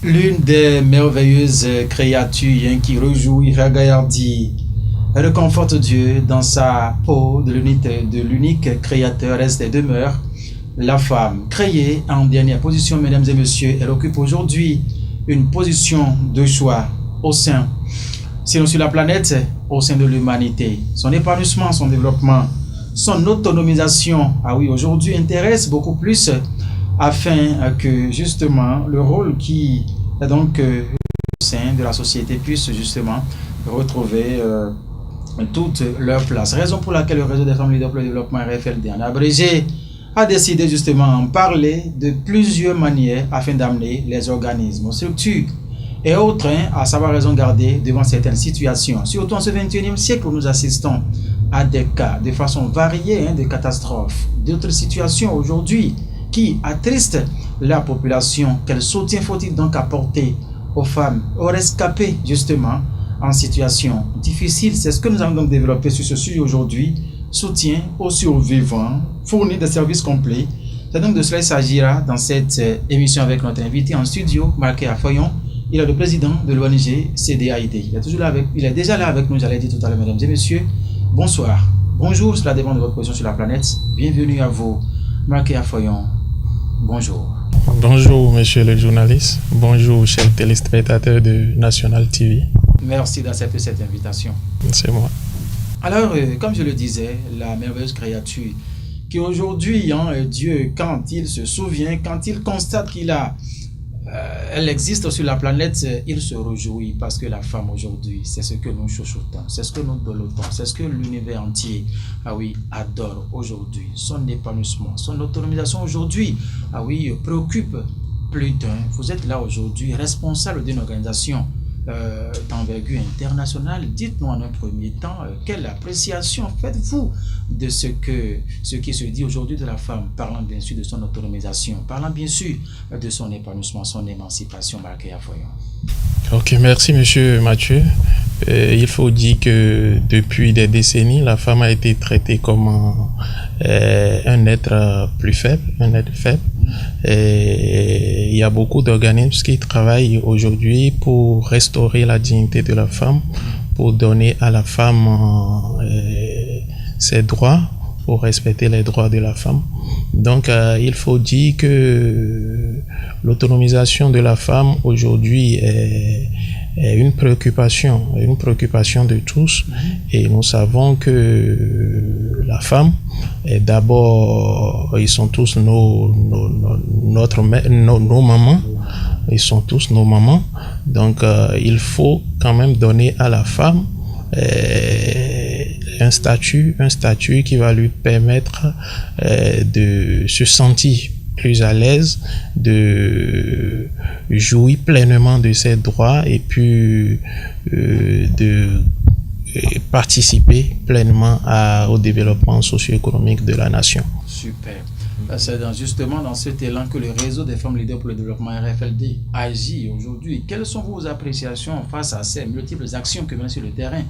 L'une des merveilleuses créatures qui réjouit, regaillardit, réconforte Dieu dans sa peau de l'unique créateur reste et demeure, la femme. Créée en dernière position, mesdames et messieurs, elle occupe aujourd'hui une position de choix au sein, sinon sur la planète, au sein de l'humanité. Son épanouissement, son développement, son autonomisation, aujourd'hui intéresse beaucoup plus afin que justement le rôle qui est donc au sein de la société puisse justement retrouver toute leur place. Raison pour laquelle le réseau des femmes leaders pour le développement RFLD en abrégé a décidé justement en parler de plusieurs manières afin d'amener les organismes, structures et autres à savoir raison garder devant certaines situations. Surtout en ce 21e siècle où nous assistons à des cas de façon variée, de catastrophes, d'autres situations aujourd'hui qui attristent la population. Quel soutien faut-il donc apporter aux femmes, aux rescapés justement en situation difficile? C'est ce que nous allons donc développer sur ce sujet aujourd'hui. Soutien aux survivants, fournir des services complets. C'est donc de cela qu'il s'agira dans cette émission avec notre invité en studio, Marc Affoyon. Il est le président de l'ONG CDAID. Il est déjà là avec nous, j'allais dire tout à l'heure, mesdames et messieurs. Bonsoir. Bonjour, cela dépend de votre position sur la planète. Bienvenue à vous, Marc Affoyon. Bonjour. Bonjour, monsieur le journaliste. Bonjour, chers téléspectateurs de National TV. Merci d'accepter cette invitation. C'est moi. Alors, comme je le disais, la merveilleuse créature qui aujourd'hui, Dieu, quand il se souvient, quand il constate elle existe sur la planète, il se réjouit parce que la femme aujourd'hui, c'est ce que nous chuchotons, c'est ce que nous dolotons, c'est ce que l'univers entier, adore aujourd'hui. Son épanouissement, son autonomisation aujourd'hui, préoccupe plus d'un. Vous êtes là aujourd'hui, responsable d'une organisation d'envergure internationale. Dites-nous en un premier temps, quelle appréciation faites-vous de ce qui se dit aujourd'hui de la femme, parlant bien sûr de son autonomisation, parlant bien sûr de son épanouissement, son émancipation, Marc Affoyon. Ok, merci monsieur Mathieu. Il faut dire que depuis des décennies, la femme a été traitée comme un être plus faible, un être faible. Et il y a beaucoup d'organismes qui travaillent aujourd'hui pour restaurer la dignité de la femme, pour donner à la femme ses droits, pour respecter les droits de la femme. Donc, il faut dire que l'autonomisation de la femme aujourd'hui est une préoccupation de tous. Et nous savons que la femme est d'abord, ils sont tous nos mamans. Ils sont tous nos mamans. Donc, il faut quand même donner à la femme un statut qui va lui permettre de se sentir plus à l'aise, de jouir pleinement de ses droits et puis de participer pleinement au développement socio-économique de la nation. Super. C'est justement dans cet élan que le réseau des femmes leaders pour le développement RFLD agit aujourd'hui. Quelles sont vos appréciations face à ces multiples actions que mène sur le terrain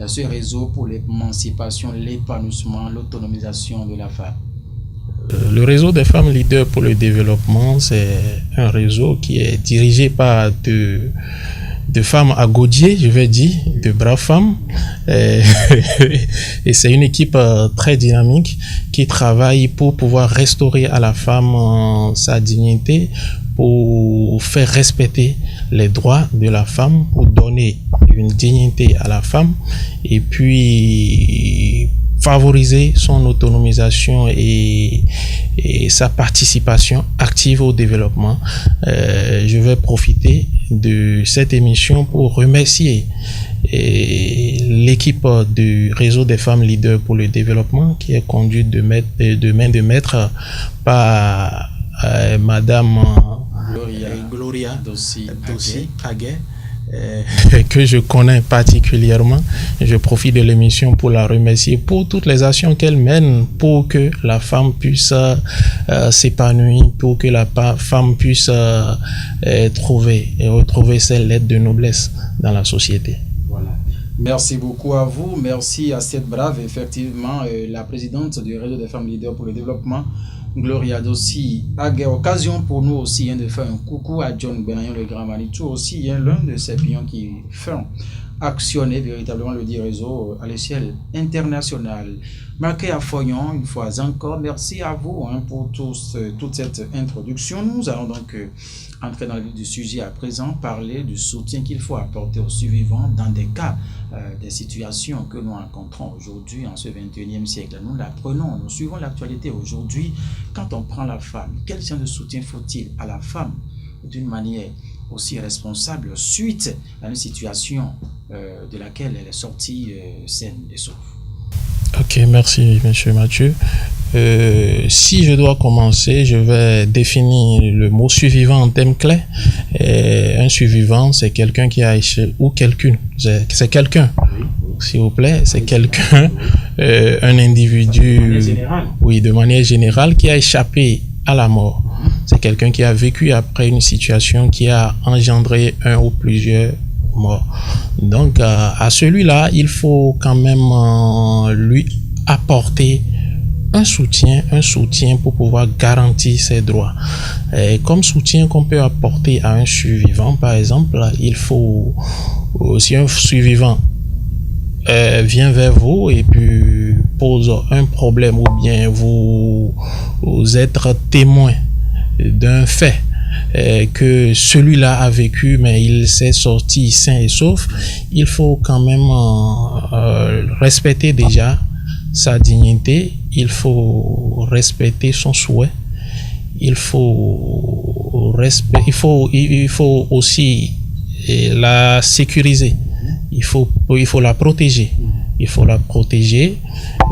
ce réseau pour l'émancipation, l'épanouissement, l'autonomisation de la femme? Le réseau des femmes leaders pour le développement, c'est un réseau qui est dirigé par de femmes à gaudier, je vais dire, de braves femmes. Et c'est une équipe très dynamique qui travaille pour pouvoir restaurer à la femme sa dignité, pour faire respecter les droits de la femme, pour donner une dignité à la femme et puis favoriser son autonomisation et sa participation active au développement. Je vais profiter de cette émission pour remercier l'équipe du réseau des femmes leaders pour le développement qui est conduite de main de maître par Madame Gloria Dossi Aguet, que je connais particulièrement. Je profite de l'émission pour la remercier pour toutes les actions qu'elle mène pour que la femme puisse s'épanouir, pour que la femme puisse retrouver ses lettres de noblesse dans la société. Voilà. Merci beaucoup à vous. Merci à cette brave, effectivement, la présidente du réseau des femmes leaders pour le développement Gloria aussi. Occasion pour nous aussi de faire un coucou à John Benayon, le grand Manitou aussi, l'un de ces pions qui font actionner véritablement le dit réseau à l'échelle internationale. Marqué à Foyon, une fois encore, merci à vous pour toute cette introduction. Nous allons donc entrer dans le vif du sujet à présent, parler du soutien qu'il faut apporter aux survivants dans des cas, des situations que nous rencontrons aujourd'hui en ce 21e siècle. Nous l'apprenons, nous suivons l'actualité aujourd'hui. Quand on prend la femme, quel genre de soutien faut-il à la femme d'une manière aussi responsable suite à une situation de laquelle elle est sortie saine et sauve? Ok, merci Monsieur Mathieu. Si je dois commencer, je vais définir le mot survivant en termes clés. Un survivant, c'est quelqu'un qui a échoué, ou quelqu'un, c'est quelqu'un, s'il vous plaît, c'est quelqu'un, un individu, oui, de manière générale, qui a échappé à la mort. C'est quelqu'un qui a vécu après une situation qui a engendré un ou plusieurs morts. Donc, à celui-là, il faut quand même lui apporter un soutien pour pouvoir garantir ses droits. Et comme soutien qu'on peut apporter à un survivant, par exemple, il faut, si un survivant vient vers vous et puis pose un problème ou bien vous êtes témoin d'un fait que celui-là a vécu mais il s'est sorti sain et sauf, il faut quand même respecter déjà sa dignité, il faut respecter son souhait, il faut aussi la sécuriser, il faut la protéger. Il faut la protéger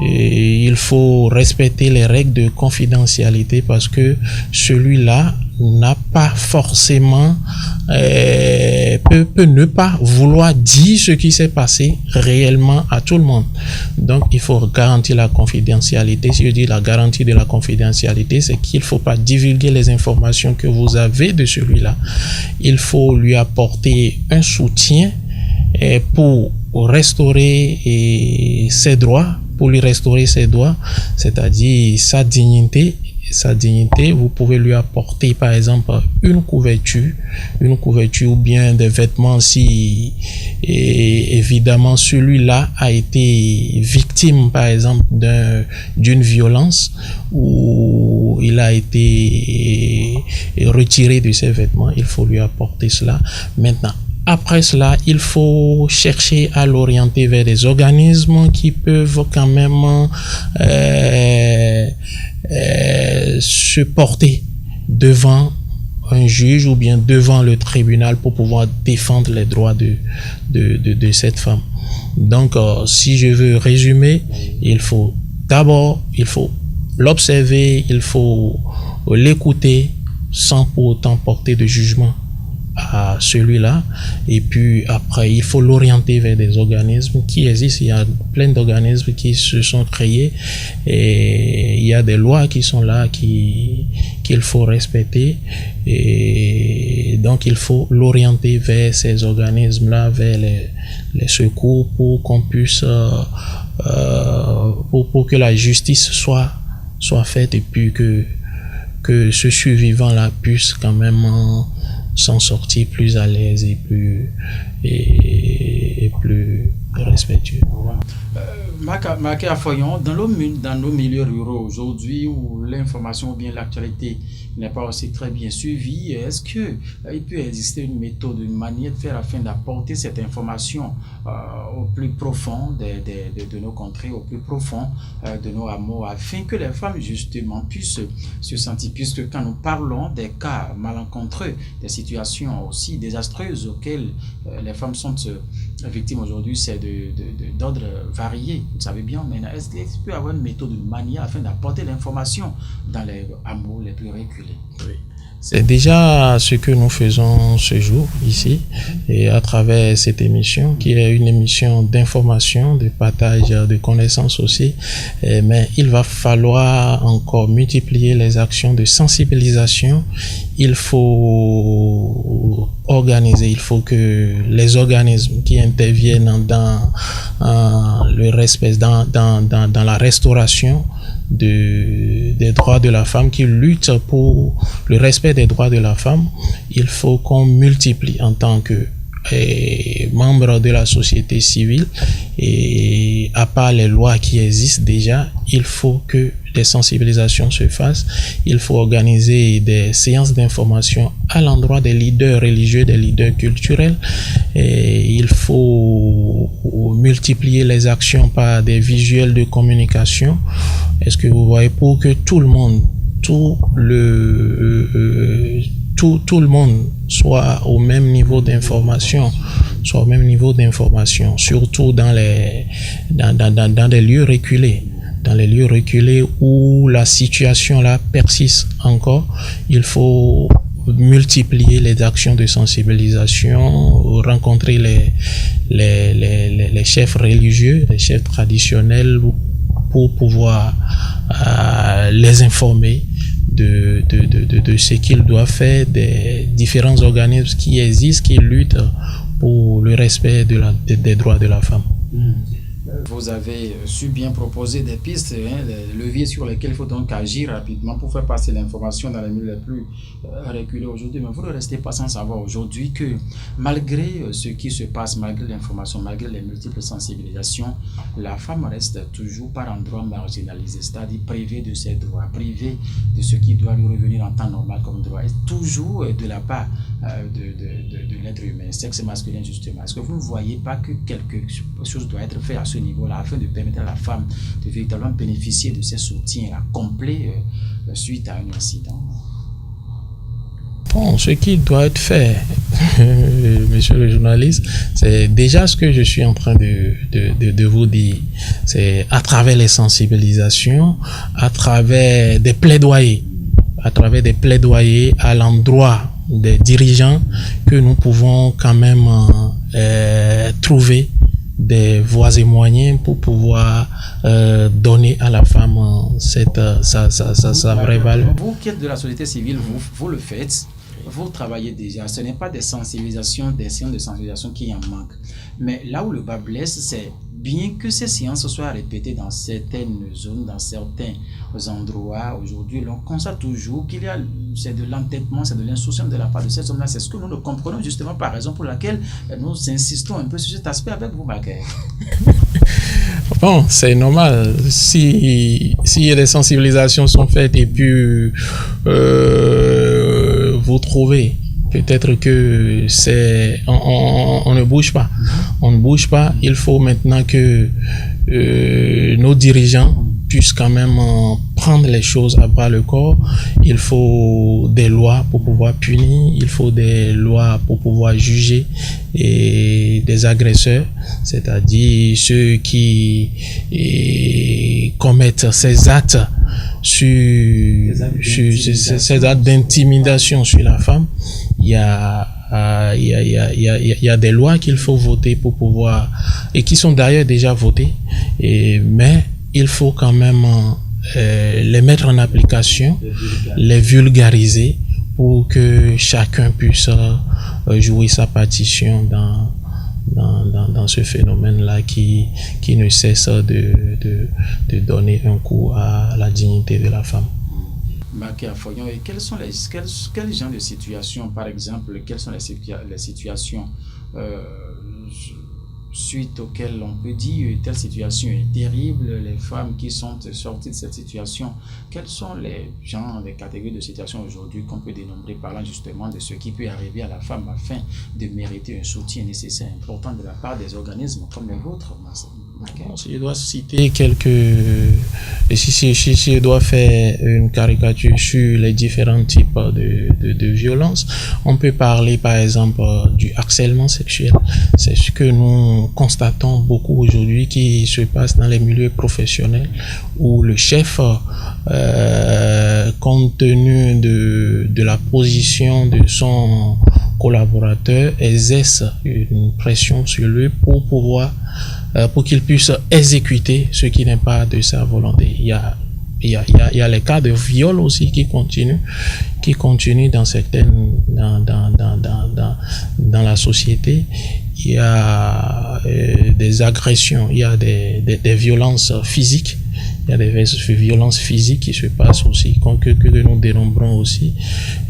et il faut respecter les règles de confidentialité parce que celui-là n'a pas forcément peut ne pas vouloir dire ce qui s'est passé réellement à tout le monde. Donc il faut garantir la confidentialité. Si je dis la garantie de la confidentialité, c'est qu'il ne faut pas divulguer les informations que vous avez de celui-là. Il faut lui apporter un soutien pour restaurer ses droits, c'est-à-dire sa dignité. Vous pouvez lui apporter par exemple une couverture ou bien des vêtements si évidemment celui-là a été victime par exemple d'une violence ou il a été retiré de ses vêtements, il faut lui apporter cela. Maintenant, après cela, il faut chercher à l'orienter vers des organismes qui peuvent quand même se porter devant un juge ou bien devant le tribunal pour pouvoir défendre les droits de cette femme. Donc, si je veux résumer, il faut l'observer, il faut l'écouter sans pour autant porter de jugement à celui-là, et puis après il faut l'orienter vers des organismes qui existent. Il y a plein d'organismes qui se sont créés et il y a des lois qui sont là qu'il faut respecter, et donc il faut l'orienter vers ces organismes-là, vers les secours pour qu'on puisse pour que la justice soit faite et puis que ce survivant-là puisse quand même s'en sortir plus à l'aise et plus respectueux. Marqué à Foyon, dans nos milieux ruraux aujourd'hui où l'information ou bien l'actualité n'est pas aussi très bien suivie, est-ce qu'il peut exister une méthode, une manière de faire afin d'apporter cette information au plus profond de nos contrées, au plus profond de nos hameaux, afin que les femmes justement puissent se sentir, puisque quand nous parlons des cas malencontreux, des situations aussi désastreuses auxquelles les femmes sont victimes aujourd'hui, c'est d'ordre varié, vous savez bien. Maintenant, est-ce qu'il peut y avoir une méthode, une manière afin d'apporter l'information dans les hameaux les plus reculés? Oui. C'est déjà ce que nous faisons ce jour ici et à travers cette émission qui est une émission d'information, de partage de connaissances aussi, mais il va falloir encore multiplier les actions de sensibilisation. Il faut organiser, il faut que les organismes qui interviennent dans le respect, dans la restauration des droits de la femme, qui lutte pour le respect des droits de la femme, il faut qu'on multiplie en tant que membres de la société civile, et à part les lois qui existent déjà, il faut que des sensibilisations se fassent. Il faut organiser des séances d'information à l'endroit des leaders religieux, des leaders culturels, et il faut multiplier les actions par des visuels de communication. Est-ce que vous voyez, pour que tout le monde, tout le monde soit au même niveau d'information, surtout dans des lieux reculés. Dans les lieux reculés où la situation là persiste encore, il faut multiplier les actions de sensibilisation, rencontrer les chefs religieux, les chefs traditionnels, pour pouvoir les informer de ce qu'ils doivent faire, des différents organismes qui existent, qui luttent pour le respect des droits de la femme. Vous avez su bien proposer des pistes, des leviers sur lesquels il faut donc agir rapidement pour faire passer l'information dans les milieux les plus reculés aujourd'hui. Mais vous ne restez pas sans savoir aujourd'hui que malgré ce qui se passe, malgré l'information, malgré les multiples sensibilisations, la femme reste toujours par endroits marginalisée, c'est-à-dire privée de ses droits, privée de ce qui doit lui revenir en temps normal comme droit, et toujours de la part de l'être humain, sexe masculin justement. Est-ce que vous ne voyez pas que quelque chose doit être fait à ce niveau-là afin de permettre à la femme de véritablement bénéficier de ces soutiens complets suite à un incident? Bon, ce qui doit être fait, monsieur le journaliste, c'est déjà ce que je suis en train de vous dire. C'est à travers les sensibilisations, à travers des plaidoyers, à l'endroit des dirigeants, que nous pouvons quand même trouver des voies et moyens pour pouvoir donner à la femme sa vraie valeur. Vous qui êtes de la société civile, vous le faites, vous travaillez déjà. Ce n'est pas des sensibilisations, des séances de sensibilisation qui en manquent. Mais là où le bas blesse, c'est bien que ces séances soient répétées dans certaines zones, dans certains endroits, aujourd'hui, on constate toujours qu'il y a c'est de l'entêtement, c'est de l'insouciance de la part de ces hommes-là. C'est ce que nous ne comprenons justement, par raison pour laquelle nous insistons un peu sur cet aspect avec vous, Bakay. Bon, c'est normal. Si des sensibilisations sont faites et puis vous trouvez peut-être que on ne bouge pas. On ne bouge pas. Il faut maintenant que nos dirigeants puissent quand même prendre les choses à bras le corps. Il faut des lois pour pouvoir punir. Il faut des lois pour pouvoir juger et des agresseurs, c'est-à-dire ceux qui commettent ces actes ces actes d'intimidation sur la femme. Il y a des lois qu'il faut voter pour pouvoir, et qui sont d'ailleurs déjà votées, mais il faut quand même les mettre en application, les vulgariser pour que chacun puisse jouer sa partition dans ce phénomène-là qui ne cesse de donner un coup à la dignité de la femme. Bakay Afoyon, et quels genres de situations, par exemple, quelles sont les situations suite auxquelles on peut dire telle situation est terrible, les femmes qui sont sorties de cette situation, quels sont les catégories de situations aujourd'hui qu'on peut dénombrer, parlant justement de ce qui peut arriver à la femme afin de mériter un soutien nécessaire, important de la part des organismes comme les vôtres? Bon, si je dois citer si je dois faire une caricature sur les différents types de violences, on peut parler par exemple du harcèlement sexuel. C'est ce que nous constatons beaucoup aujourd'hui qui se passe dans les milieux professionnels, où le chef, compte tenu de la position de son collaborateur, exerce une pression sur lui pour qu'il puisse exécuter ce qui n'est pas de sa volonté. Il y a les cas de viol aussi qui continuent dans la société. Il y a des agressions, il y a des violences physiques il y a des violences physiques qui se passent aussi, que nous dénombrons aussi.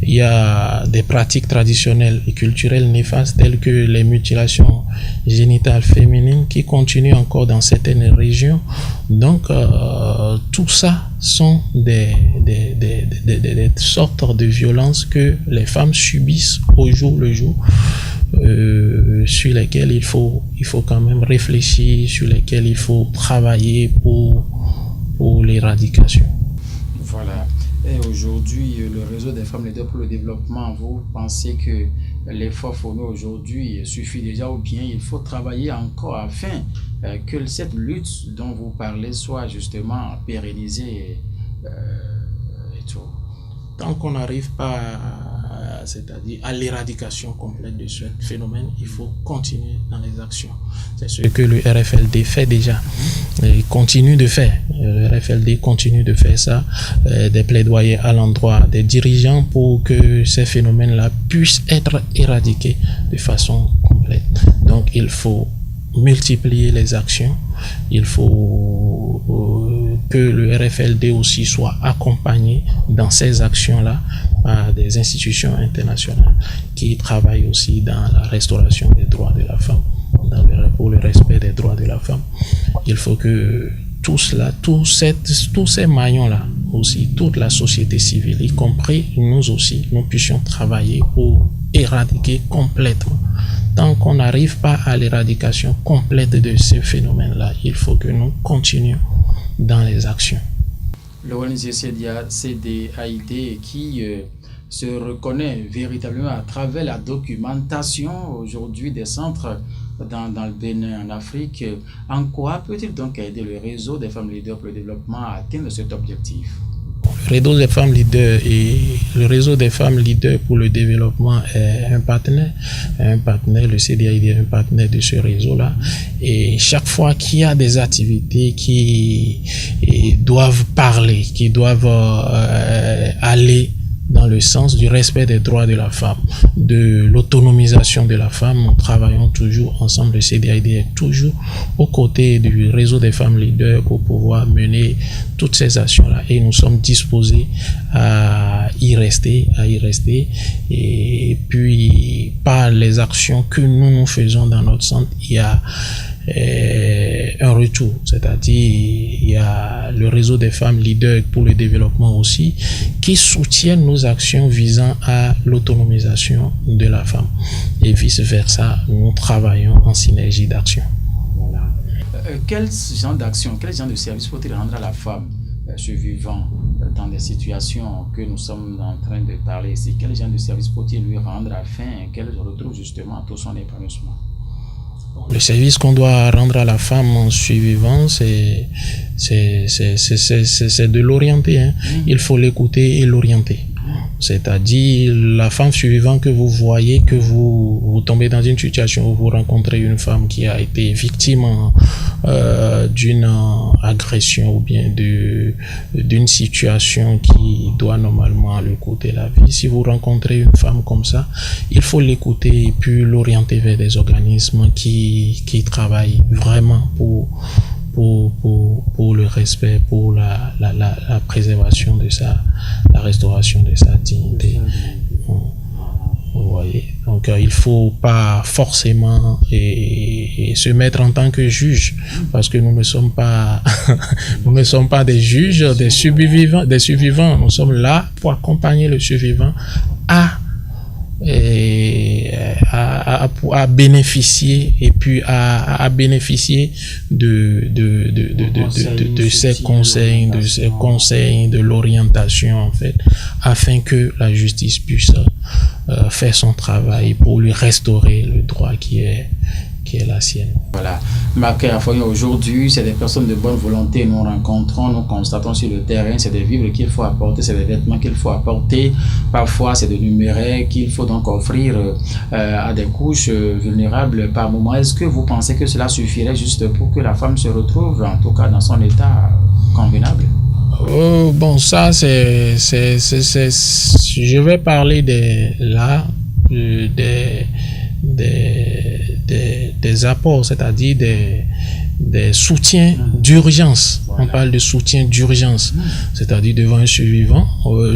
Il y a des pratiques traditionnelles et culturelles néfastes telles que les mutilations génitales féminines qui continuent encore dans certaines régions. Donc, tout ça sont des sortes de violences que les femmes subissent au jour le jour, sur lesquelles il faut quand même réfléchir, sur lesquelles il faut travailler pour l'éradication. Voilà. Et aujourd'hui, le réseau des femmes leaders pour le développement, vous pensez que l'effort fourni aujourd'hui suffit déjà ou bien il faut travailler encore afin que cette lutte dont vous parlez soit justement pérennisée et tout? Tant qu'on n'arrive pas c'est-à-dire à l'éradication complète de ce phénomène, il faut continuer dans les actions. C'est ce que le RFLD fait déjà et continue de faire. Le RFLD continue de faire ça, des plaidoyers à l'endroit des dirigeants pour que ces phénomènes-là puissent être éradiqués de façon complète. Donc il faut multiplier les actions, il faut que le RFLD aussi soit accompagné dans ces actions-là par des institutions internationales qui travaillent aussi dans la restauration des droits de la femme, pour le respect des droits de la femme. Il faut que tous ces maillons-là, aussi toute la société civile, y compris nous aussi, nous puissions travailler pour éradiquer complètement. Tant qu'on n'arrive pas à l'éradication complète de ce phénomène-là, il faut que nous continuions dans les actions. L'ONG CDAID qui se reconnaît véritablement à travers la documentation aujourd'hui des centres dans le Bénin, en Afrique. En quoi peut-il donc aider le réseau des femmes leaders pour le développement à atteindre cet objectif? Le réseau des femmes leaders le réseau des femmes leaders pour le développement est un partenaire, le CDAID est un partenaire de ce réseau-là. Et chaque fois qu'il y a des activités qui doivent parler, qui doivent aller dans le sens du respect des droits de la femme, de l'autonomisation de la femme, nous travaillons toujours ensemble. Le CDAID est toujours aux côtés du réseau des femmes leaders pour pouvoir mener toutes ces actions-là. Et nous sommes disposés à y rester. Et puis, par les actions que nous faisons dans notre centre, il y a un retour, c'est-à-dire il y a le réseau des femmes leaders pour le développement aussi qui soutiennent nos actions visant à l'autonomisation de la femme et vice-versa, nous travaillons en synergie d'action. Voilà. Quel genre d'action, quel genre de service faut-il rendre à la femme survivant dans des situations que nous sommes en train de parler ici? Quel genre de service faut-il lui rendre afin qu'elle retrouve justement tout son épanouissement? Le service qu'on doit rendre à la femme en survivant, c'est de l'orienter. Il faut l'écouter et l'orienter. C'est-à-dire la femme survivante que vous voyez, que vous tombez dans une situation où vous rencontrez une femme qui a été victime d'une agression ou bien d'une situation qui doit normalement lui coûter la vie. Si vous rencontrez une femme comme ça, il faut l'écouter et puis l'orienter vers des organismes qui travaillent vraiment pour le respect, pour la préservation de la restauration de sa dignité. Vous voyez, donc il faut pas forcément et se mettre en tant que juge, parce que nous ne sommes pas des juges, des survivants. Nous sommes là pour accompagner le survivant à bénéficier et puis à bénéficier de ces conseils, de l'orientation en fait, afin que la justice puisse faire son travail pour lui restaurer le droit qui est la sienne. Voilà. Marqué à Foyer aujourd'hui, c'est des personnes de bonne volonté. Nous rencontrons, nous constatons sur le terrain, c'est des vivres qu'il faut apporter, c'est des vêtements qu'il faut apporter. Parfois, c'est des numériques qu'il faut donc offrir à des couches vulnérables par moment. Est-ce que vous pensez que cela suffirait juste pour que la femme se retrouve, en tout cas dans son état convenable? Bon, ça, je vais parler des apports, c'est-à-dire des soutiens d'urgence On parle de soutien d'urgence, c'est-à-dire devant un survivant.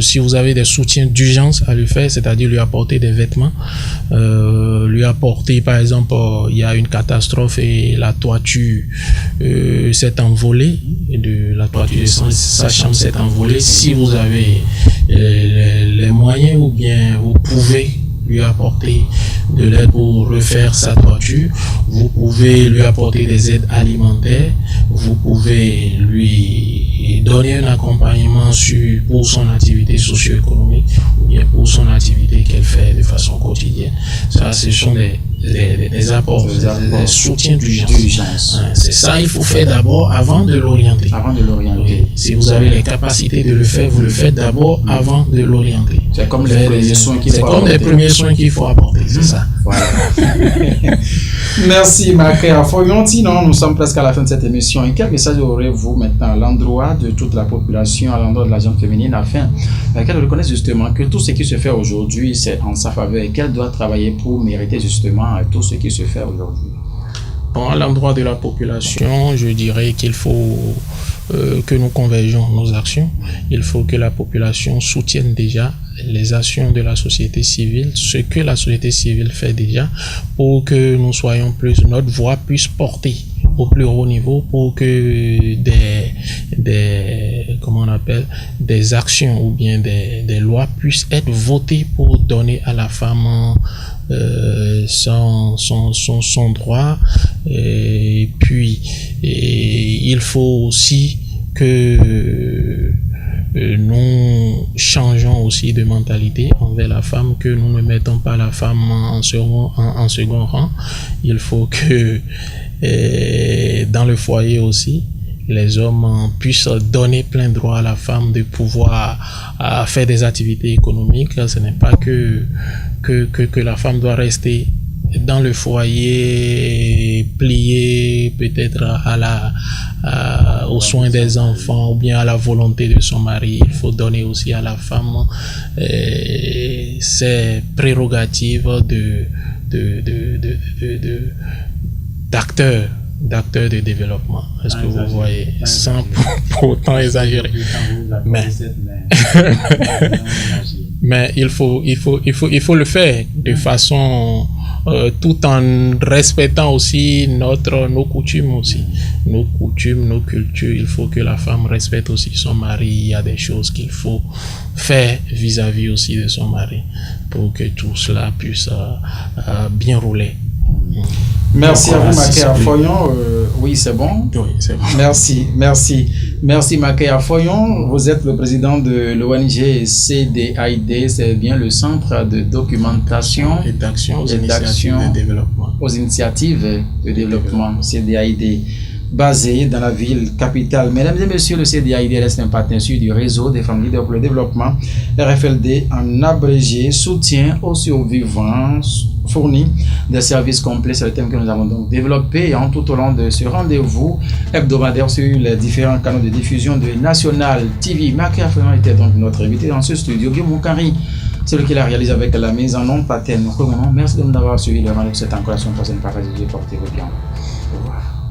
Si vous avez des soutiens d'urgence à lui faire, c'est-à-dire lui apporter des vêtements, lui apporter, par exemple, il y a une catastrophe et la toiture s'est envolée, la toiture de sa chambre s'est envolée. Si vous avez les moyens ou bien vous pouvez lui apporter de l'aide pour refaire sa toiture, vous pouvez lui apporter des aides alimentaires, vous pouvez lui donner un accompagnement pour son activité socio-économique ou bien pour son activité qu'elle fait de façon quotidienne. Ça, ce sont des apports, des soutiens d'urgence. C'est ça, il faut faire d'abord avant de l'orienter. Avant de l'orienter. Oui. Si vous avez les capacités de le faire, vous le faites d'abord avant de l'orienter. C'est comme les premiers soins qu'il faut apporter. C'est comme les premiers soins qu'il faut apporter, c'est ça. Voilà. Merci, Makaya Foyonti. Non, nous sommes presque à la fin de cette émission. Et quel message aurez-vous maintenant à l'endroit de toute la population, à l'endroit de la gente féminine, afin qu'elle reconnaisse justement que tout ce qui se fait aujourd'hui, c'est en sa faveur et qu'elle doit travailler pour mériter justement tout ce qui se fait aujourd'hui? Bon, à l'endroit de la population, je dirais qu'il faut que nous convergeons nos actions. Il faut que la population soutienne déjà les actions de la société civile, ce que la société civile fait déjà, pour que nous soyons plus, notre voix puisse porter au plus haut niveau, pour que des actions ou bien des lois puissent être votées pour donner à la femme son droit. Et puis il faut aussi que nous changeons aussi de mentalité envers la femme, que nous ne mettons pas la femme en second rang. Il faut que dans le foyer aussi, les hommes puissent donner plein droit à la femme de pouvoir faire des activités économiques. Ce n'est pas que la femme doit rester dans le foyer, pliée peut-être aux soins des enfants ou bien à la volonté de son mari. Il faut donner aussi à la femme ses prérogatives d'acteur de développement. Est-ce que vous voyez, sans pour autant exagérer, mais il faut le faire de façon tout en respectant aussi nos coutumes aussi, nos cultures. Il faut que la femme respecte aussi son mari. Il y a des choses qu'il faut faire vis-à-vis aussi de son mari pour que tout cela puisse bien rouler. Merci à vous, Makaya Foyon. Oui, c'est bon. Oui, c'est bon. Merci, Makaya Foyon. Vous êtes le président de l'ONG CDAID, c'est bien le Centre de documentation et d'action aux initiatives de développement, CDAID, basé dans la ville capitale. Mesdames et messieurs, le CDAID reste un partenaire du réseau des femmes leaders pour le développement. RFLD, en abrégé, soutient aux survivants, fournit des services complets. C'est le thème que nous avons donc développé tout au long de ce rendez-vous hebdomadaire sur les différents canaux de diffusion de National TV. Makaya Foyon était donc notre invité dans ce studio. Guillaume Moukari, c'est lui qui l'a réalisé avec la mise en onde paterne. Merci de nous avoir suivi. Le rendez-vous, c'est encore la semaine prochaine. Portez-vous bien. Au revoir.